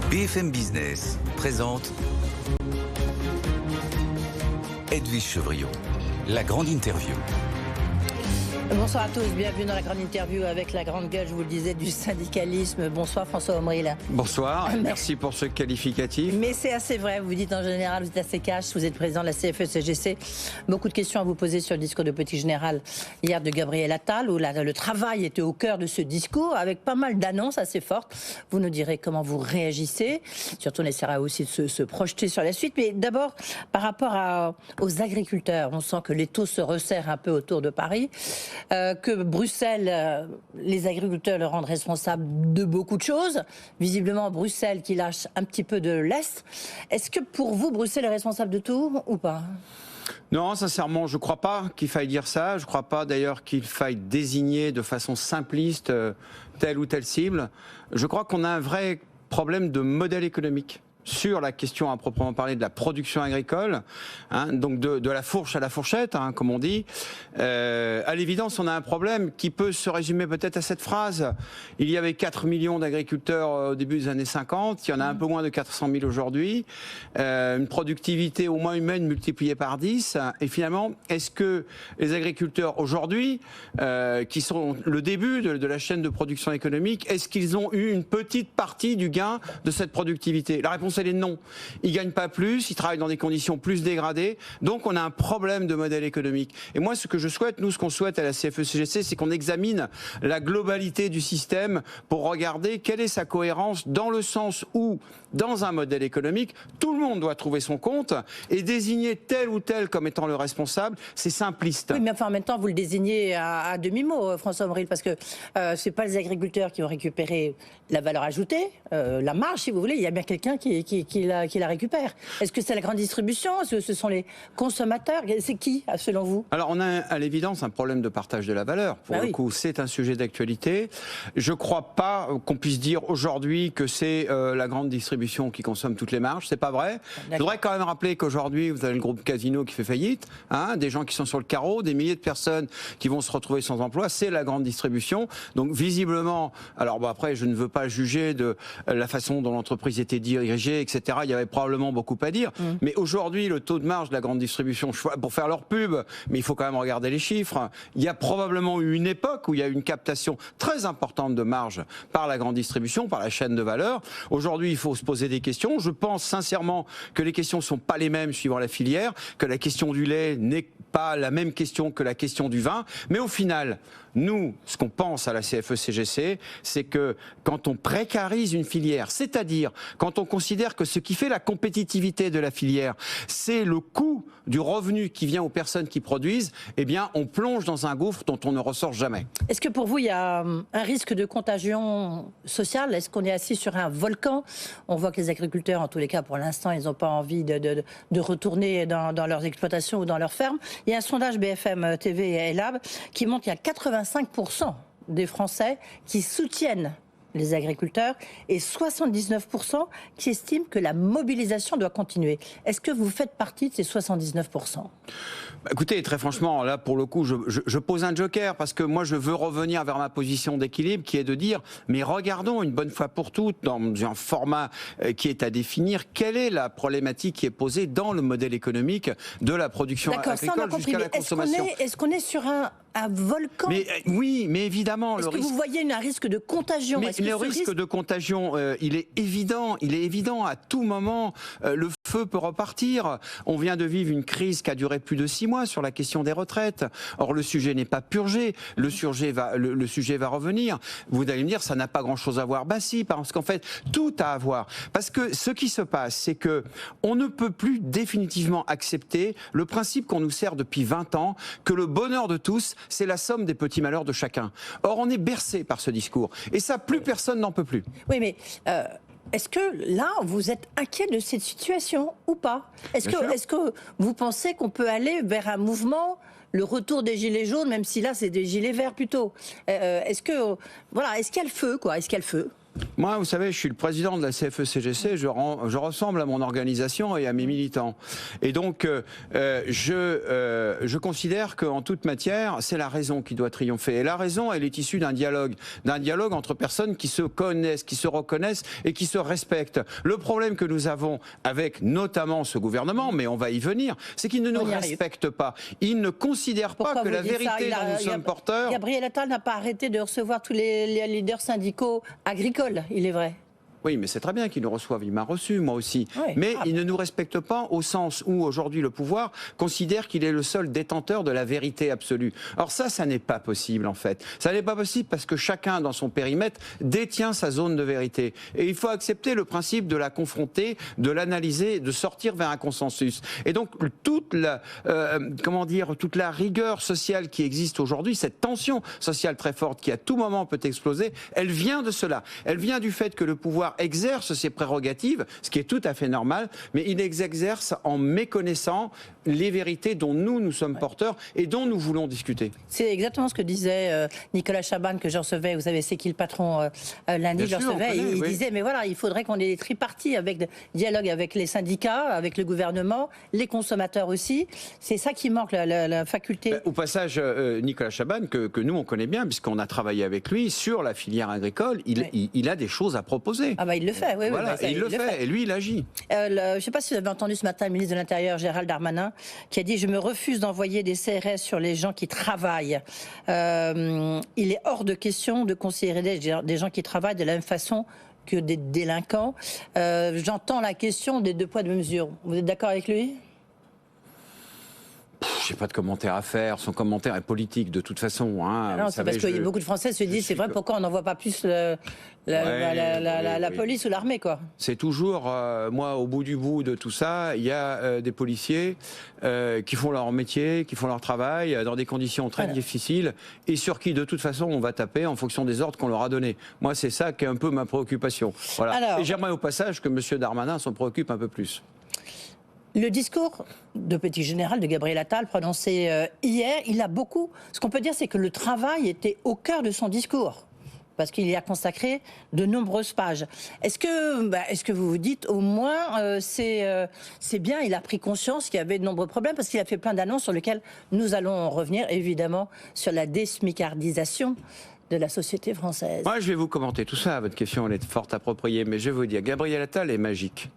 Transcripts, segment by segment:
BFM Business présente Edwige Chevrillon, la grande interview. Bonsoir à tous, bienvenue dans la grande interview avec la grande gueule, je vous le disais, du syndicalisme. Bonsoir François Omril. Bonsoir, merci pour ce qualificatif. Mais c'est assez vrai, vous dites en général, vous êtes assez cash, vous êtes président de la CFE-CGC. Beaucoup de questions à vous poser sur le discours de Politique Générale hier de Gabriel Attal, où le travail était au cœur de ce discours, avec pas mal d'annonces assez fortes. Vous nous direz comment vous réagissez. Surtout, on essaiera aussi de se projeter sur la suite. Mais d'abord, par rapport aux agriculteurs, on sent que l'étau se resserre un peu autour de Paris. Que Bruxelles, les agriculteurs le rendent responsable de beaucoup de choses. Visiblement, Bruxelles qui lâche un petit peu de l'Est. Est-ce que pour vous, Bruxelles est responsable de tout ou pas ? Non, sincèrement, je ne crois pas qu'il faille dire ça. Je ne crois pas d'ailleurs qu'il faille désigner de façon simpliste telle ou telle cible. Je crois qu'on a un vrai problème de modèle économique sur la question à proprement parler de la production agricole, donc de la fourche à la fourchette, comme on dit. À l'évidence, on a un problème qui peut se résumer peut-être à cette phrase. Il y avait 4 millions d'agriculteurs au début des années 50, il y en a un peu moins de 400 000 aujourd'hui, une productivité au moins humaine multipliée par 10. Et finalement, est-ce que les agriculteurs aujourd'hui, qui sont le début de la chaîne de production économique, est-ce qu'ils ont eu une petite partie du gain de cette productivité ? La réponse elle est non. Ils gagnent pas plus, ils travaillent dans des conditions plus dégradées, donc on a un problème de modèle économique. Et moi, ce que je souhaite, ce qu'on souhaite à la CFE-CGC, c'est qu'on examine la globalité du système pour regarder quelle est sa cohérence dans le sens où, dans un modèle économique, tout le monde doit trouver son compte et désigner tel ou tel comme étant le responsable, c'est simpliste. Oui, mais enfin, en même temps, vous le désignez à demi-mot, François Omril, parce que c'est pas les agriculteurs qui ont récupéré la valeur ajoutée, la marge, si vous voulez, il y a bien quelqu'un qui la récupère. Est-ce que c'est la grande distribution ? Est-ce que ce sont les consommateurs ? C'est qui, selon vous ? Alors, on a à l'évidence un problème de partage de la valeur. Pour le coup, c'est un sujet d'actualité. Je ne crois pas qu'on puisse dire aujourd'hui que c'est la grande distribution qui consomme toutes les marges. C'est pas vrai. Je voudrais quand même rappeler qu'aujourd'hui, vous avez le groupe Casino qui fait faillite, des gens qui sont sur le carreau, des milliers de personnes qui vont se retrouver sans emploi. C'est la grande distribution. Donc, visiblement, alors après, je ne veux pas juger de la façon dont l'entreprise était dirigée, etc. Il y avait probablement beaucoup à dire. Mais aujourd'hui, le taux de marge de la grande distribution, pour faire leur pub, mais il faut quand même regarder les chiffres, il y a probablement eu une époque où il y a eu une captation très importante de marge par la grande distribution, par la chaîne de valeur. Aujourd'hui, il faut se poser des questions. Je pense sincèrement que les questions ne sont pas les mêmes suivant la filière, que la question du lait n'est pas la même question que la question du vin. Mais au final, nous, ce qu'on pense à la CFE-CGC, c'est que quand on précarise une filière, c'est-à-dire quand on considère que ce qui fait la compétitivité de la filière, c'est le coût du revenu qui vient aux personnes qui produisent, eh bien, on plonge dans un gouffre dont on ne ressort jamais. Est-ce que pour vous, il y a un risque de contagion sociale ? Est-ce qu'on est assis sur un volcan ? On voit que les agriculteurs, en tous les cas, pour l'instant, ils n'ont pas envie de retourner dans leurs exploitations ou dans leurs fermes. Il y a un sondage BFM TV et Lab qui montre qu'il y a 85% des Français qui soutiennent les agriculteurs et 79% qui estiment que la mobilisation doit continuer. Est-ce que vous faites partie de ces 79%? Écoutez, très franchement, là, pour le coup, je pose un joker parce que moi, je veux revenir vers ma position d'équilibre qui est de dire, mais regardons une bonne fois pour toutes, dans un format qui est à définir, quelle est la problématique qui est posée dans le modèle économique de la production agricole jusqu'à la consommation. Est-ce qu'on est sur un volcan? Oui, mais évidemment. Est-ce que vous voyez un risque de contagion? Mais le risque de contagion, il est évident. À tout moment, le feu peut repartir. On vient de vivre une crise qui a duré plus de 6 mois sur la question des retraites. Or, le sujet n'est pas purgé. Le sujet va revenir. Vous allez me dire, ça n'a pas grand-chose à voir. Bah si, parce qu'en fait, tout a à voir. Parce que ce qui se passe, c'est que on ne peut plus définitivement accepter le principe qu'on nous sert depuis 20 ans, que le bonheur de tous, c'est la somme des petits malheurs de chacun. Or, on est bercé par ce discours. Et ça, plus personne n'en peut plus. Oui, mais est-ce que là, vous êtes inquiet de cette situation ou pas? Est-ce que vous pensez qu'on peut aller vers un mouvement, le retour des gilets jaunes, même si là, c'est des gilets verts plutôt? Est-ce qu'il y a le feu, quoi? Est-ce qu'il y a le feu? Moi, vous savez, je suis le président de la CFE-CGC, je ressemble à mon organisation et à mes militants. Et donc, je considère qu'en toute matière, c'est la raison qui doit triompher. Et la raison, elle est issue d'un dialogue entre personnes qui se connaissent, qui se reconnaissent et qui se respectent. Le problème que nous avons avec notamment ce gouvernement, mais on va y venir, c'est qu'il ne nous respecte pas. Il ne considère pas que la vérité dont nous sommes porteurs... Gabriel Attal n'a pas arrêté de recevoir tous les leaders syndicaux agricoles, il est vrai. Oui, mais c'est très bien qu'il nous reçoive. Il m'a reçu, moi aussi. Oui. Mais il ne nous respecte pas au sens où, aujourd'hui, le pouvoir considère qu'il est le seul détenteur de la vérité absolue. Or ça n'est pas possible, en fait. Ça n'est pas possible parce que chacun, dans son périmètre, détient sa zone de vérité. Et il faut accepter le principe de la confronter, de l'analyser, de sortir vers un consensus. Et donc, toute la rigueur sociale qui existe aujourd'hui, cette tension sociale très forte qui, à tout moment, peut exploser, elle vient de cela. Elle vient du fait que le pouvoir exerce ses prérogatives, ce qui est tout à fait normal, mais il les exerce en méconnaissant les vérités dont nous sommes porteurs et dont nous voulons discuter. C'est exactement ce que disait Nicolas Chaban, que je recevais, vous savez, c'est qui le patron lundi, je le recevais, il disait, mais voilà, il faudrait qu'on ait des tripartis avec dialogue avec les syndicats, avec le gouvernement, les consommateurs aussi. C'est ça qui manque, la faculté. Au passage, Nicolas Chaban, que nous on connaît bien, puisqu'on a travaillé avec lui sur la filière agricole, il a des choses à proposer. Ah bah il le fait, oui. Voilà, il le fait, et lui il agit. Je ne sais pas si vous avez entendu ce matin le ministre de l'Intérieur, Gérald Darmanin, qui a dit « Je me refuse d'envoyer des CRS sur les gens qui travaillent. Il est hors de question de considérer des gens qui travaillent de la même façon que des délinquants. J'entends la question des 2 poids 2 mesures. Vous êtes d'accord avec lui ? Je n'ai pas de commentaire à faire. Son commentaire est politique de toute façon. Hein. Non, c'est parce que beaucoup de Français se disent c'est vrai, pourquoi on n'envoie pas plus la police ou l'armée, quoi. C'est toujours, moi, au bout du bout de tout ça, il y a des policiers qui font leur métier, qui font leur travail dans des conditions très difficiles et sur qui, de toute façon, on va taper en fonction des ordres qu'on leur a donnés. Moi, c'est ça qui est un peu ma préoccupation. Voilà. Alors, et j'aimerais au passage que M. Darmanin s'en préoccupe un peu plus. Le discours de petit général de Gabriel Attal prononcé hier, il a beaucoup... Ce qu'on peut dire, c'est que le travail était au cœur de son discours, parce qu'il y a consacré de nombreuses pages. Est-ce que vous vous dites, au moins, c'est bien, il a pris conscience qu'il y avait de nombreux problèmes, parce qu'il a fait plein d'annonces sur lesquelles nous allons revenir, évidemment, sur la désmicardisation de la société française. Moi, je vais vous commenter tout ça. Votre question, elle est fort appropriée, mais je vais vous dire, Gabriel Attal est magique.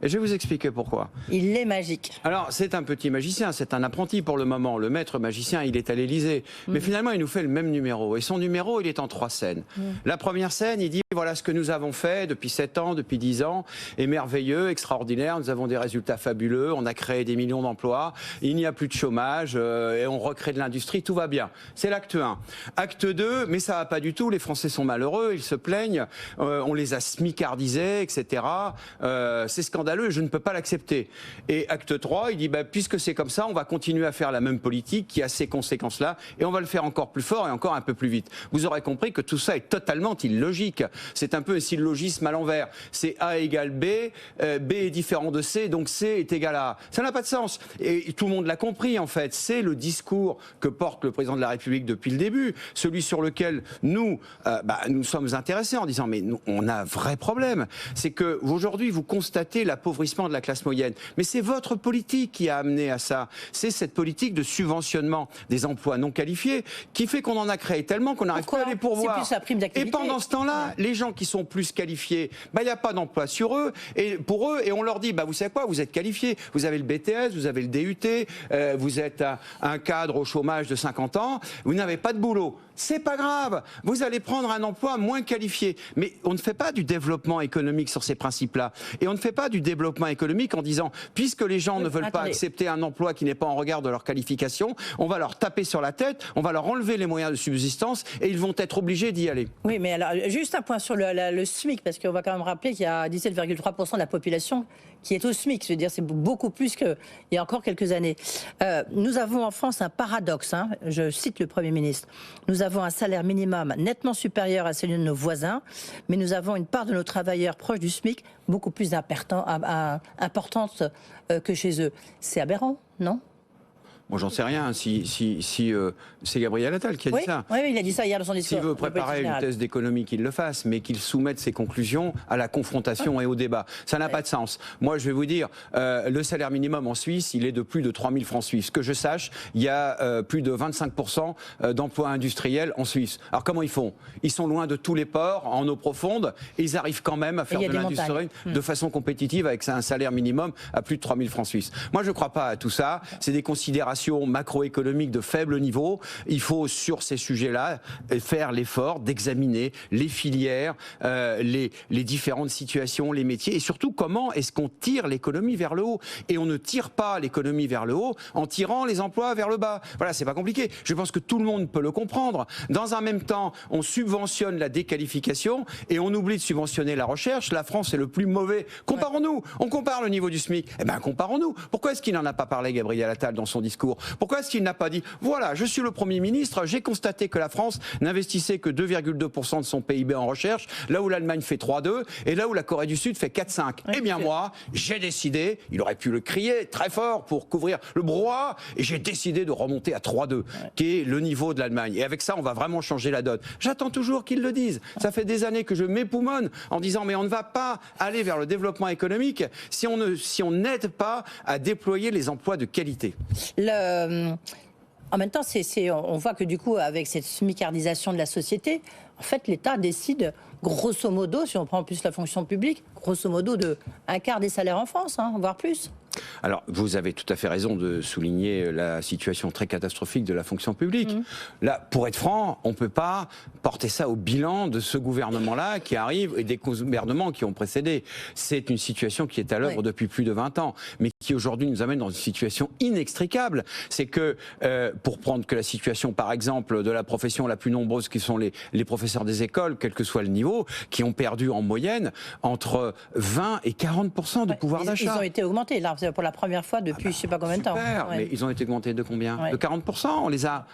Et je vais vous expliquer pourquoi. Il est magique. Alors, c'est un petit magicien, c'est un apprenti pour le moment. Le maître magicien, il est à l'Élysée. Mais finalement, il nous fait le même numéro. Et son numéro, il est en 3 scènes. La première scène, il dit, voilà ce que nous avons fait depuis 7 ans, depuis 10 ans, est merveilleux, extraordinaire, nous avons des résultats fabuleux, on a créé des millions d'emplois, il n'y a plus de chômage, et on recrée de l'industrie, tout va bien. C'est l'acte 1. Acte 2, mais ça va pas du tout, les Français sont malheureux, ils se plaignent, on les a smicardisés, etc. C'est scandaleux, je ne peux pas l'accepter. Et acte 3, il dit, puisque c'est comme ça, on va continuer à faire la même politique qui a ces conséquences-là, et on va le faire encore plus fort et encore un peu plus vite. Vous aurez compris que tout ça est totalement illogique. C'est un peu un syllogisme à l'envers. C'est A égale B, B est différent de C, donc C est égal à A. Ça n'a pas de sens. Et tout le monde l'a compris, en fait. C'est le discours que porte le président de la République depuis le début, celui sur lequel nous sommes intéressés en disant, mais nous, on a un vrai problème. C'est que aujourd'hui, vous constatez l'appauvrissement de la classe moyenne. Mais c'est votre politique qui a amené à ça. C'est cette politique de subventionnement des emplois non qualifiés qui fait qu'on en a créé tellement qu'on n'arrive pas à les pourvoir. C'est plus la prime d'activité. Et pendant ce temps-là, les gens qui sont plus qualifiés, il n'y a pas d'emploi pour eux, et on leur dit, vous savez quoi, vous êtes qualifiés, vous avez le BTS, vous avez le DUT, vous êtes un cadre au chômage de 50 ans, vous n'avez pas de boulot. C'est pas grave, vous allez prendre un emploi moins qualifié. Mais on ne fait pas du développement économique sur ces principes-là. Et on ne fait pas du développement économique en disant, puisque les gens ne veulent pas accepter un emploi qui n'est pas en regard de leur qualification, on va leur taper sur la tête, on va leur enlever les moyens de subsistance et ils vont être obligés d'y aller. Oui, mais alors, juste un point sur le SMIC, parce qu'on va quand même rappeler qu'il y a 17,3% de la population qui est au SMIC. Je veux dire, c'est beaucoup plus qu'il y a encore quelques années. Nous avons en France un paradoxe, je cite le Premier ministre. Nous avons un salaire minimum nettement supérieur à celui de nos voisins, mais nous avons une part de nos travailleurs proches du SMIC beaucoup plus importante que chez eux. C'est aberrant, non ? Moi, j'en sais rien si c'est Gabriel Attal qui a dit ça. Oui, il a dit ça hier dans son discours. S'il veut préparer une thèse d'économie, qu'il le fasse, mais qu'il soumette ses conclusions à la confrontation et au débat. Ça n'a pas de sens. Moi, je vais vous dire, le salaire minimum en Suisse, il est de plus de 3 000 francs suisses. Que je sache, il y a plus de 25% d'emplois industriels en Suisse. Alors, comment ils font? Ils sont loin de tous les ports, en eau profonde, et ils arrivent quand même à faire de l'industrie de façon compétitive avec un salaire minimum à plus de 3 000 francs suisses. Moi, je ne crois pas à tout ça. C'est des considérations macroéconomiques de faible niveau. Il faut, sur ces sujets-là, faire l'effort d'examiner les filières, les différentes situations, les métiers, et surtout comment est-ce qu'on tire l'économie vers le haut. Et on ne tire pas l'économie vers le haut en tirant les emplois vers le bas. Voilà, c'est pas compliqué. Je pense que tout le monde peut le comprendre. Dans un même temps, on subventionne la déqualification et on oublie de subventionner la recherche. La France est le plus mauvais. Comparons-nous. On compare le niveau du SMIC. Eh bien, comparons-nous. Pourquoi est-ce qu'il n'en a pas parlé, Gabriel Attal, dans son discours? Pourquoi est-ce qu'il n'a pas dit, voilà, je suis le Premier ministre, j'ai constaté que la France n'investissait que 2,2% de son PIB en recherche, là où l'Allemagne fait 3,2 et là où la Corée du Sud fait 4,5. Eh bien moi, j'ai décidé, il aurait pu le crier très fort pour couvrir le brouhaha, et j'ai décidé de remonter à 3,2, qui est le niveau de l'Allemagne. Et avec ça, on va vraiment changer la donne. J'attends toujours qu'ils le disent. Ça fait des années que je m'époumonne en disant, mais on ne va pas aller vers le développement économique si on n'aide pas à déployer les emplois de qualité. En même temps, on voit que du coup, avec cette smicardisation de la société, en fait, l'État décide, grosso modo, si on prend en plus la fonction publique, grosso modo de un quart des salaires en France, voire plus. Alors, vous avez tout à fait raison de souligner la situation très catastrophique de la fonction publique. Là, pour être franc, on ne peut pas porter ça au bilan de ce gouvernement-là qui arrive et des gouvernements qui ont précédé. C'est une situation qui est à l'œuvre depuis plus de 20 ans, mais qui aujourd'hui nous amène dans une situation inextricable. C'est que, pour prendre que la situation, par exemple, de la profession la plus nombreuse qui sont les professeurs des écoles, quel que soit le niveau, qui ont perdu en moyenne entre 20 et 40% de pouvoir d'achat. Ils ont été augmentés, là, pour la première fois depuis je ne sais pas combien de temps. Mais ils ont été augmentés de combien? De 40%.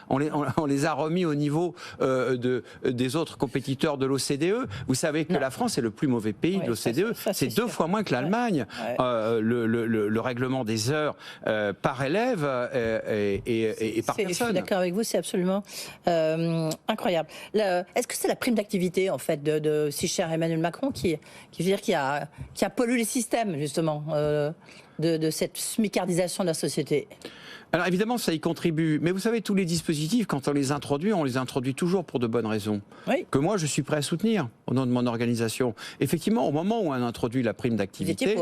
On les a remis au niveau des autres compétiteurs de l'OCDE. Vous savez que la France est le plus mauvais pays de l'OCDE. C'est 2 fois moins que l'Allemagne. Le règlement des heures par élève et par personne. Je suis d'accord avec vous, c'est absolument incroyable. Est-ce que c'est la prime d'activité, en fait, de si cher Emmanuel Macron qui a pollué les systèmes, justement de cette smicardisation de la société? Alors évidemment, ça y contribue. Mais vous savez, tous les dispositifs, quand on les introduit toujours pour de bonnes raisons. Que moi, je suis prêt à soutenir au nom de mon organisation. Effectivement, au moment où on introduit la prime d'activité,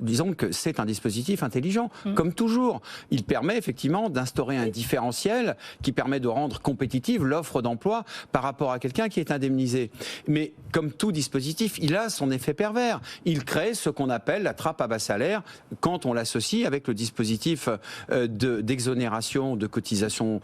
disons que c'est un dispositif intelligent. Comme toujours, il permet effectivement d'instaurer un différentiel qui permet de rendre compétitive l'offre d'emploi par rapport à quelqu'un qui est indemnisé. Mais comme tout dispositif, il a son effet pervers. Il crée ce qu'on appelle la trappe à bas salaire quand on l'associe avec le dispositif d'exonération de cotisation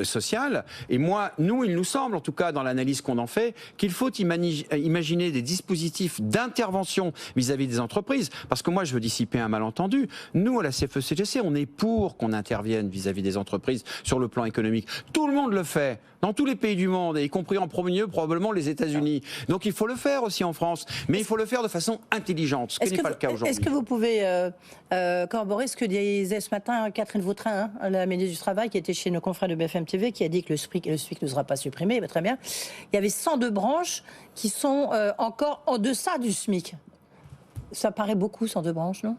sociale. Et nous, il nous semble, en tout cas dans l'analyse qu'on en fait, qu'il faut imaginer des dispositifs d'intervention vis-à-vis des entreprises. Parce que moi, je veux dissiper un malentendu. Nous, à la CFE-CGC, on est pour qu'on intervienne vis-à-vis des entreprises sur le plan économique. Tout le monde le fait, dans tous les pays du monde, y compris en premier lieu, probablement les États-Unis. Donc il faut le faire aussi en France. Mais il faut le faire de façon intelligente, ce qui n'est pas le cas aujourd'hui. Est-ce que vous pouvez corroborer ce que disait ce matin Catherine Vautrin, la ministre du Travail, qui était chez nos confrères de BFM TV, qui a dit que le SMIC ne sera pas supprimé? Très bien. Il y avait 102 branches qui sont encore en deçà du SMIC. Ça paraît beaucoup, 102 branches, non?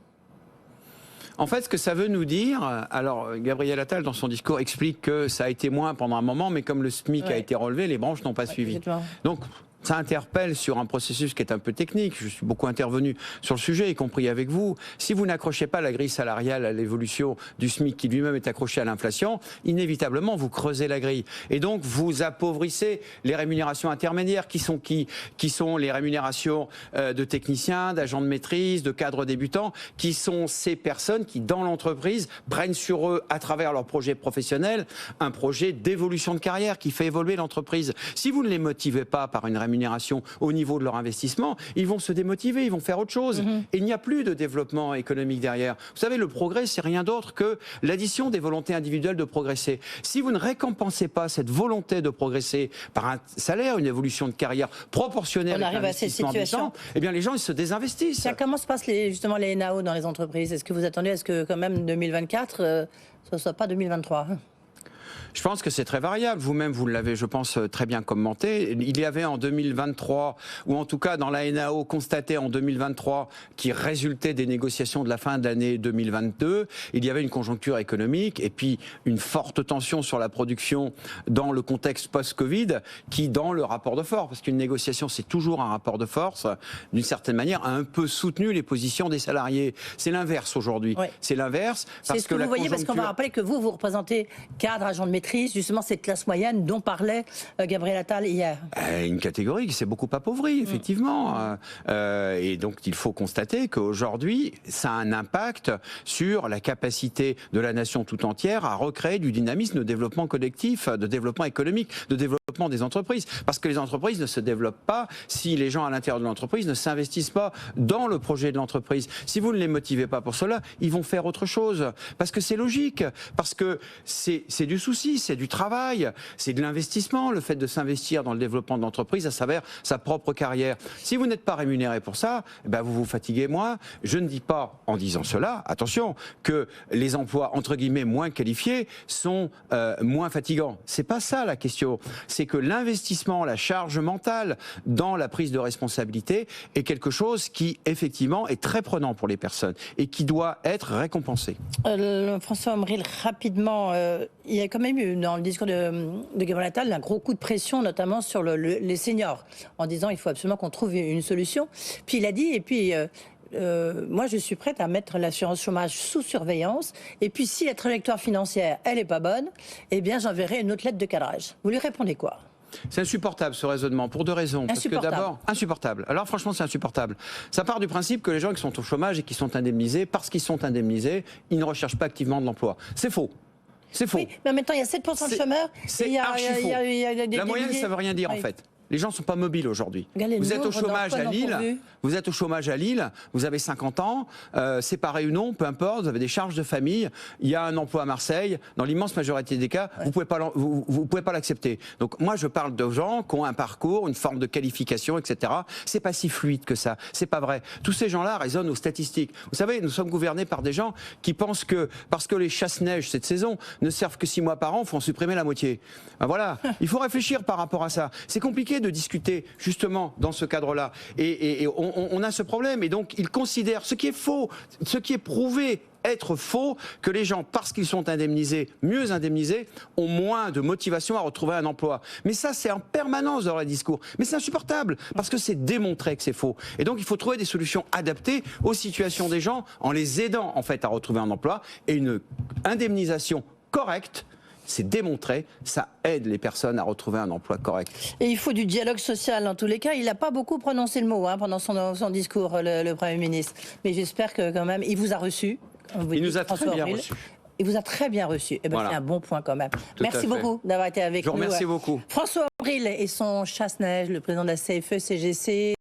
En fait, ce que ça veut nous dire, alors Gabriel Attal, dans son discours, explique que ça a été moins pendant un moment, mais comme le SMIC a été relevé, les branches n'ont pas suivi. Donc, ça interpelle sur un processus qui est un peu technique. Je suis beaucoup intervenu sur le sujet, y compris avec vous. Si vous n'accrochez pas la grille salariale à l'évolution du SMIC, qui lui-même est accroché à l'inflation, inévitablement, vous creusez la grille. Et donc, vous appauvrissez les rémunérations intermédiaires, qui sont les rémunérations de techniciens, d'agents de maîtrise, de cadres débutants, qui sont ces personnes qui, dans l'entreprise, prennent sur eux, à travers leur projet professionnel, un projet d'évolution de carrière qui fait évoluer l'entreprise. Si vous ne les motivez pas par une rémunération rémunération au niveau de leur investissement, ils vont se démotiver, ils vont faire autre chose. Et il n'y a plus de développement économique derrière. Vous savez, le progrès, c'est rien d'autre que l'addition des volontés individuelles de progresser. Si vous ne récompensez pas cette volonté de progresser par un salaire, une évolution de carrière proportionnelle à cette situation, eh bien les gens ils se désinvestissent. Tiens, comment se passent justement les NAO dans les entreprises? Est-ce que vous attendez à ce que quand même 2024, ce ne soit pas 2023? Je pense que c'est très variable. Vous-même, vous l'avez, je pense, très bien commenté. Il y avait en 2023, ou en tout cas dans la NAO constaté en 2023, qui résultait des négociations de la fin de l'année 2022, il y avait une conjoncture économique et puis une forte tension sur la production dans le contexte post-Covid, qui, dans le rapport de force, parce qu'une négociation, c'est toujours un rapport de force, d'une certaine manière, a un peu soutenu les positions des salariés. C'est l'inverse aujourd'hui. Oui. C'est l'inverse. C'est ce que vous voyez, parce qu'on va rappeler que vous représentez cadre, agent de maîtrise, justement cette classe moyenne dont parlait Gabriel Attal hier. Une catégorie qui s'est beaucoup appauvrie, effectivement. Et donc il faut constater qu'aujourd'hui, ça a un impact sur la capacité de la nation tout entière à recréer du dynamisme de développement collectif, de développement économique, de développement des entreprises. Parce que les entreprises ne se développent pas si les gens à l'intérieur de l'entreprise ne s'investissent pas dans le projet de l'entreprise. Si vous ne les motivez pas pour cela, ils vont faire autre chose. Parce que c'est logique, parce que c'est du souci, c'est du travail, c'est de l'investissement, le fait de s'investir dans le développement de l'entreprise à travers sa propre carrière. Si vous n'êtes pas rémunéré pour ça, ben vous vous fatiguez moins. Je ne dis pas, en disant cela, attention, que les emplois entre guillemets moins qualifiés sont moins fatigants. C'est pas ça la question. C'est que l'investissement, la charge mentale dans la prise de responsabilité est quelque chose qui effectivement est très prenant pour les personnes et qui doit être récompensé. François Omril, rapidement, il y a quand même eu dans le discours de Gabriel Attal un gros coup de pression, notamment sur les seniors, en disant il faut absolument qu'on trouve une solution. Puis il a dit, et puis moi je suis prête à mettre l'assurance chômage sous surveillance, et puis si la trajectoire financière elle est pas bonne, eh bien j'enverrai une autre lettre de cadrage. Vous lui répondez quoi? C'est insupportable ce raisonnement pour deux raisons. Parce que d'abord, insupportable. Alors franchement, c'est insupportable. Ça part du principe que les gens qui sont au chômage et qui sont indemnisés, parce qu'ils sont indemnisés, ils ne recherchent pas activement de l'emploi. C'est faux. C'est faux. Oui, mais en même temps, il y a 7% de chômeurs. C'est archi faux. La moyenne, ça ne veut rien dire en fait. Les gens ne sont pas mobiles aujourd'hui. Vous êtes au chômage à Lille, vous avez 50 ans, séparé ou non, peu importe, vous avez des charges de famille, il y a un emploi à Marseille, dans l'immense majorité des cas, vous pouvez pas l'accepter. Donc moi je parle de gens qui ont un parcours, une forme de qualification, etc. C'est pas si fluide que ça, c'est pas vrai. Tous ces gens-là raisonnent aux statistiques. Vous savez, nous sommes gouvernés par des gens qui pensent que, parce que les chasse-neige cette saison ne servent que 6 mois par an, il faut en supprimer la moitié. Ben voilà, il faut réfléchir par rapport à ça. C'est compliqué de discuter justement dans ce cadre-là. Et on a ce problème. Et donc, ils considèrent ce qui est faux, ce qui est prouvé être faux, que les gens, parce qu'ils sont indemnisés, mieux indemnisés, ont moins de motivation à retrouver un emploi. Mais ça, c'est en permanence dans les discours. Mais c'est insupportable, parce que c'est démontré que c'est faux. Et donc, il faut trouver des solutions adaptées aux situations des gens, en les aidant, en fait, à retrouver un emploi, et une indemnisation correcte. C'est démontré, ça aide les personnes à retrouver un emploi correct. Et il faut du dialogue social dans tous les cas. Il n'a pas beaucoup prononcé le mot pendant son discours, le Premier ministre. Mais j'espère que quand même, il vous a reçu. Il nous a très bien reçus. Il vous a très bien reçu. Eh ben, voilà. C'est un bon point quand même. Merci beaucoup d'avoir été avec nous. Je vous remercie beaucoup. François Omril et son chasse-neige, le président de la CFE-CGC.